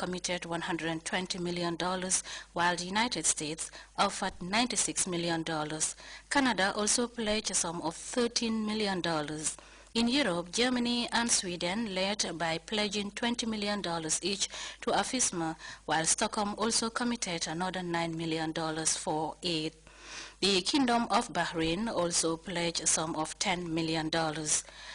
committed $120 million, while the United States offered $96 million. Canada also pledged a sum of $13 million. In Europe, Germany and Sweden led by pledging $20 million each to AFISMA, while Stockholm also committed another $9 million for aid. The Kingdom of Bahrain also pledged a sum of $10 million.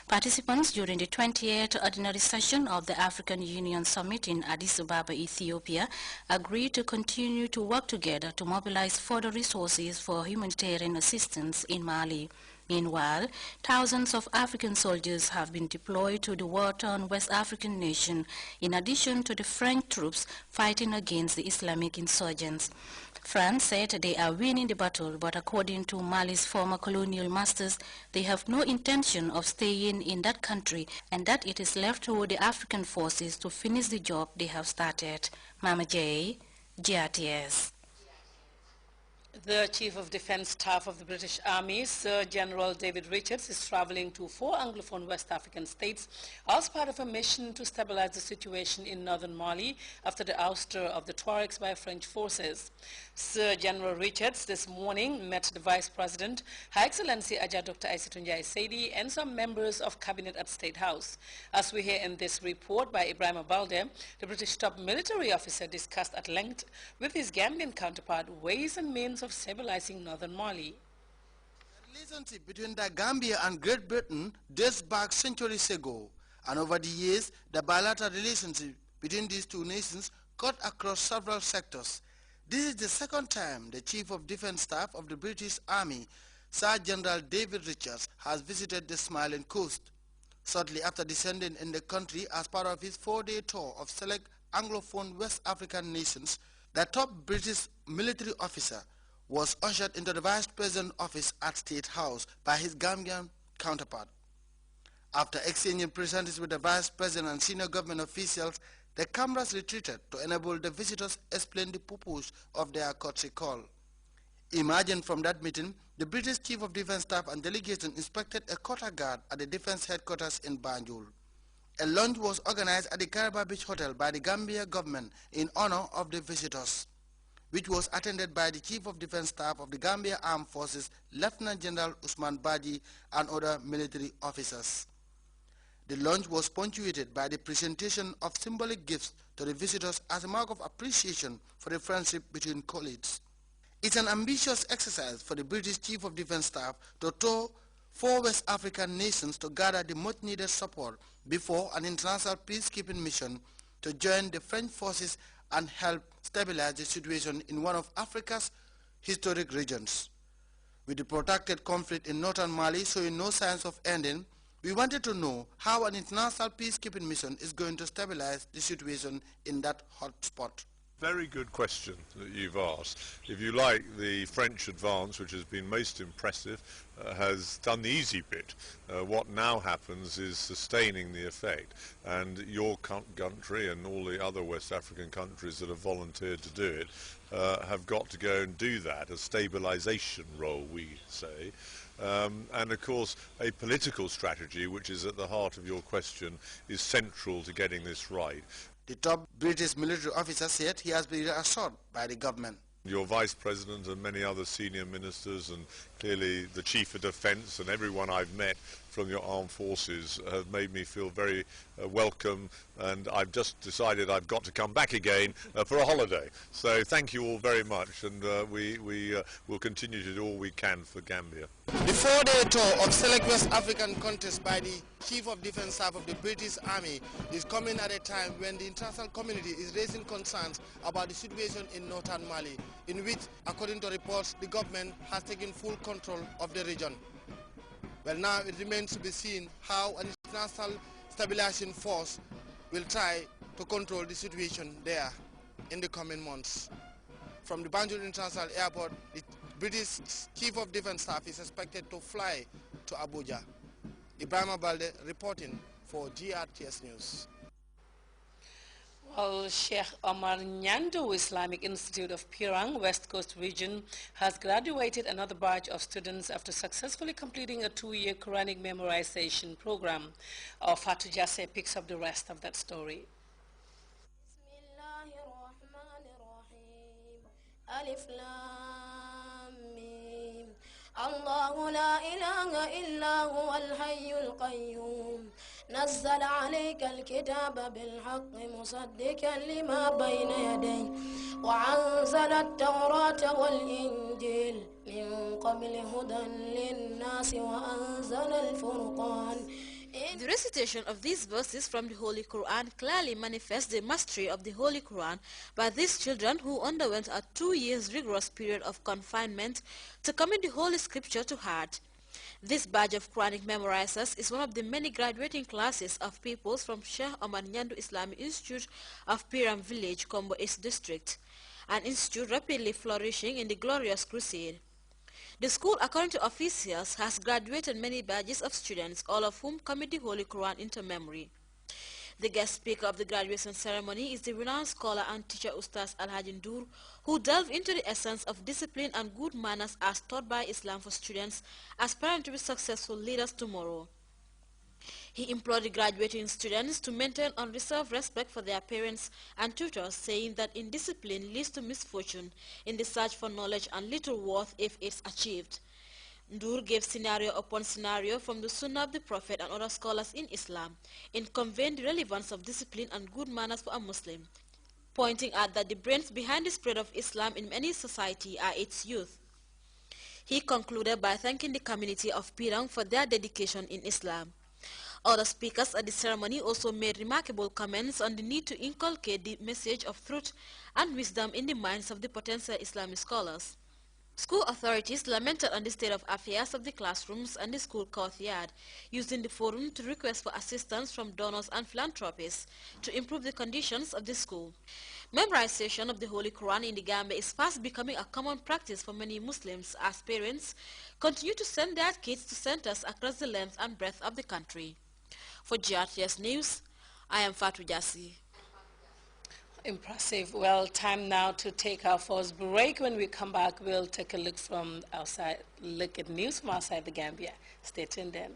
Participants during the 28th Ordinary Session of the African Union Summit in Addis Ababa, Ethiopia, agreed to continue to work together to mobilize further resources for humanitarian assistance in Mali. Meanwhile, thousands of African soldiers have been deployed to the war-torn West African nation, in addition to the French troops fighting against the Islamic insurgents. France said they are winning the battle, but according to Mali's former colonial masters, they have no intention of staying in that country and that it is left to the African forces to finish the job they have started. Mama J, Grts. The Chief of Defence Staff of the British Army, Sir General David Richards, is travelling to 4 Anglophone West African states as part of a mission to stabilize the situation in northern Mali after the ouster of the Tuaregs by French forces. Sir General Richards this morning met the Vice President, Her Excellency Ajah Dr. Aissatou Ndiaye Seydi, and some members of Cabinet at State House. As we hear in this report by Ibrahima Balde, the British top military officer discussed at length with his Gambian counterpart ways and means of stabilizing northern Mali. The relationship between the Gambia and Great Britain dates back centuries ago, and over the years, the bilateral relationship between these two nations cut across several sectors. This is the second time the Chief of Defence Staff of the British Army, Sir General David Richards, has visited the Smiling Coast. Shortly after descending in the country as part of his 4-day tour of select Anglophone West African nations, the top British military officer was ushered into the Vice President's office at State House by his Gambian counterpart. After exchanging pleasantries with the Vice President and senior government officials, the cameras retreated to enable the visitors explain the purpose of their courtesy call. Emerging from that meeting, the British Chief of Defence Staff and delegation inspected a quarter guard at the defence headquarters in Banjul. A lunch was organized at the Caraba Beach Hotel by the Gambia government in honor of the visitors, which was attended by the Chief of Defence Staff of the Gambia Armed Forces, Lieutenant General Usman Baji, and other military officers. The lunch was punctuated by the presentation of symbolic gifts to the visitors as a mark of appreciation for the friendship between colleagues. It's an ambitious exercise for the British Chief of Defence Staff to tour 4 West African nations to gather the much-needed support before an international peacekeeping mission to join the French forces and help stabilize the situation in one of Africa's historic regions. With the protracted conflict in northern Mali showing no signs of ending, we wanted to know how an international peacekeeping mission is going to stabilize the situation in that hot spot. Very good question that you've asked. If you like, the French advance, which has been most impressive, has done the easy bit. What now happens is sustaining the effect, and your country and all the other West African countries that have volunteered to do it have got to go and do that, a stabilization role, we say. And of course a political strategy, which is at the heart of your question, is central to getting this right. The top British military officer said he has been reassured by the government. Your Vice President and many other senior ministers, and clearly the Chief of Defence and everyone I've met from your armed forces have made me feel very welcome, and I've just decided I've got to come back again for a holiday. So thank you all very much, and we will continue to do all we can for Gambia. The 4-day tour of select West African countries by the Chief of Defence Staff of the British Army is coming at a time when the international community is raising concerns about the situation in northern Mali, in which, according to reports, the government has taken full control of the region. Well, now it remains to be seen how an international stabilization force will try to control the situation there in the coming months. From the Banjul International Airport, the British Chief of Defence Staff is expected to fly to Abuja. Ibrahima Balde reporting for GRTS News. Well, Sheikh Omar Nyando Islamic Institute of Pirang, West Coast Region, has graduated another batch of students after successfully completing a 2-year Quranic memorization program. Fatou Jasse picks up the rest of that story. ألف لام ميم الله لا إله إلا هو الحي القيوم نزل عليك الكتاب بالحق مصدقا لما بين يديه وأنزل التوراة والإنجيل من قبل هدى للناس وأنزل الفرقان. The recitation of these verses from the Holy Quran clearly manifests the mastery of the Holy Quran by these children who underwent a 2 years rigorous period of confinement to commit the Holy Scripture to heart. This batch of Quranic memorizers is one of the many graduating classes of pupils from Sheikh Omar Nyandu Islamic Institute of Piram Village, Kombo East District, an institute rapidly flourishing in the glorious crusade. The school, according to officials, has graduated many batches of students, all of whom commit the Holy Quran into memory. The guest speaker of the graduation ceremony is the renowned scholar and teacher Ustaz Alhaji Ndur, who delved into the essence of discipline and good manners as taught by Islam for students aspiring to be successful leaders tomorrow. He implored the graduating students to maintain unreserved respect for their parents and tutors, saying that indiscipline leads to misfortune in the search for knowledge and little worth if it's achieved. Ndur gave scenario upon scenario from the Sunnah of the Prophet and other scholars in Islam in conveying the relevance of discipline and good manners for a Muslim, pointing out that the brains behind the spread of Islam in any society are its youth. He concluded by thanking the community of Pirang for their dedication in Islam. Other speakers at the ceremony also made remarkable comments on the need to inculcate the message of truth and wisdom in the minds of the potential Islamic scholars. School authorities lamented on the state of affairs of the classrooms and the school courtyard, using the forum to request for assistance from donors and philanthropists to improve the conditions of the school. Memorization of the Holy Quran in the Gambia is fast becoming a common practice for many Muslims as parents continue to send their kids to centers across the length and breadth of the country. For GRTS News, I am Fatou Jassi. Impressive. Well, time now to take our first break. When we come back, we'll take a look from outside, look at news from outside the Gambia. Stay tuned then.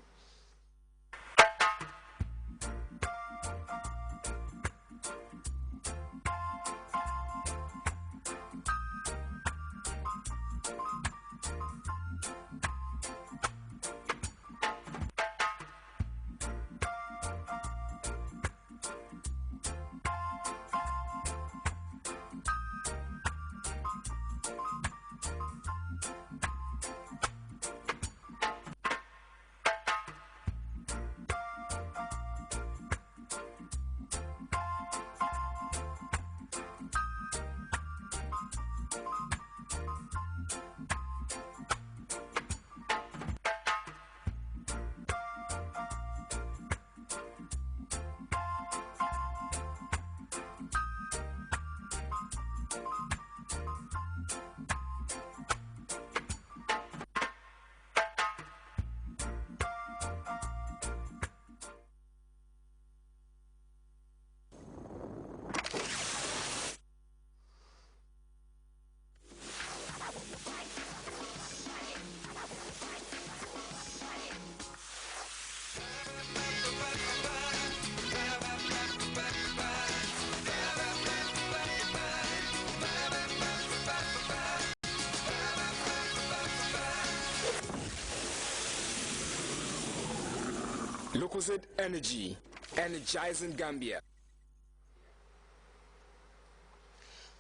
Lucozade Energy, energizing Gambia.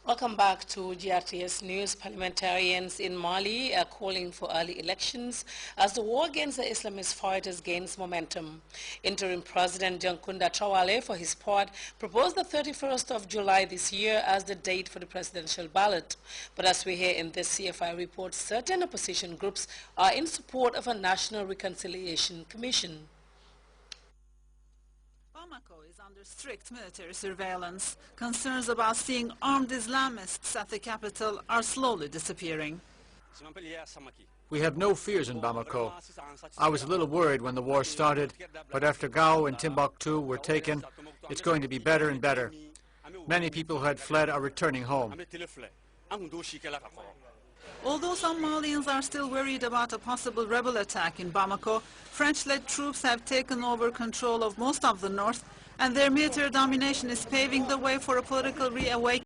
Welcome back to GRTS News. Parliamentarians in Mali are calling for early elections as the war against the Islamist fighters gains momentum. Interim President Jankunda Traoré, for his part, proposed the 31st of July this year as the date for the presidential ballot. But as we hear in this CFI report, certain opposition groups are in support of a National Reconciliation Commission. Bamako is under strict military surveillance. Concerns about seeing armed Islamists at the capital are slowly disappearing. We have no fears in Bamako. I was a little worried when the war started, but after Gao and Timbuktu were taken, it's going to be better and better. Many people who had fled are returning home. Although some Malians are still worried about a possible rebel attack in Bamako, French-led troops have taken over control of most of the north, and their military domination is paving the way for a political reawakening.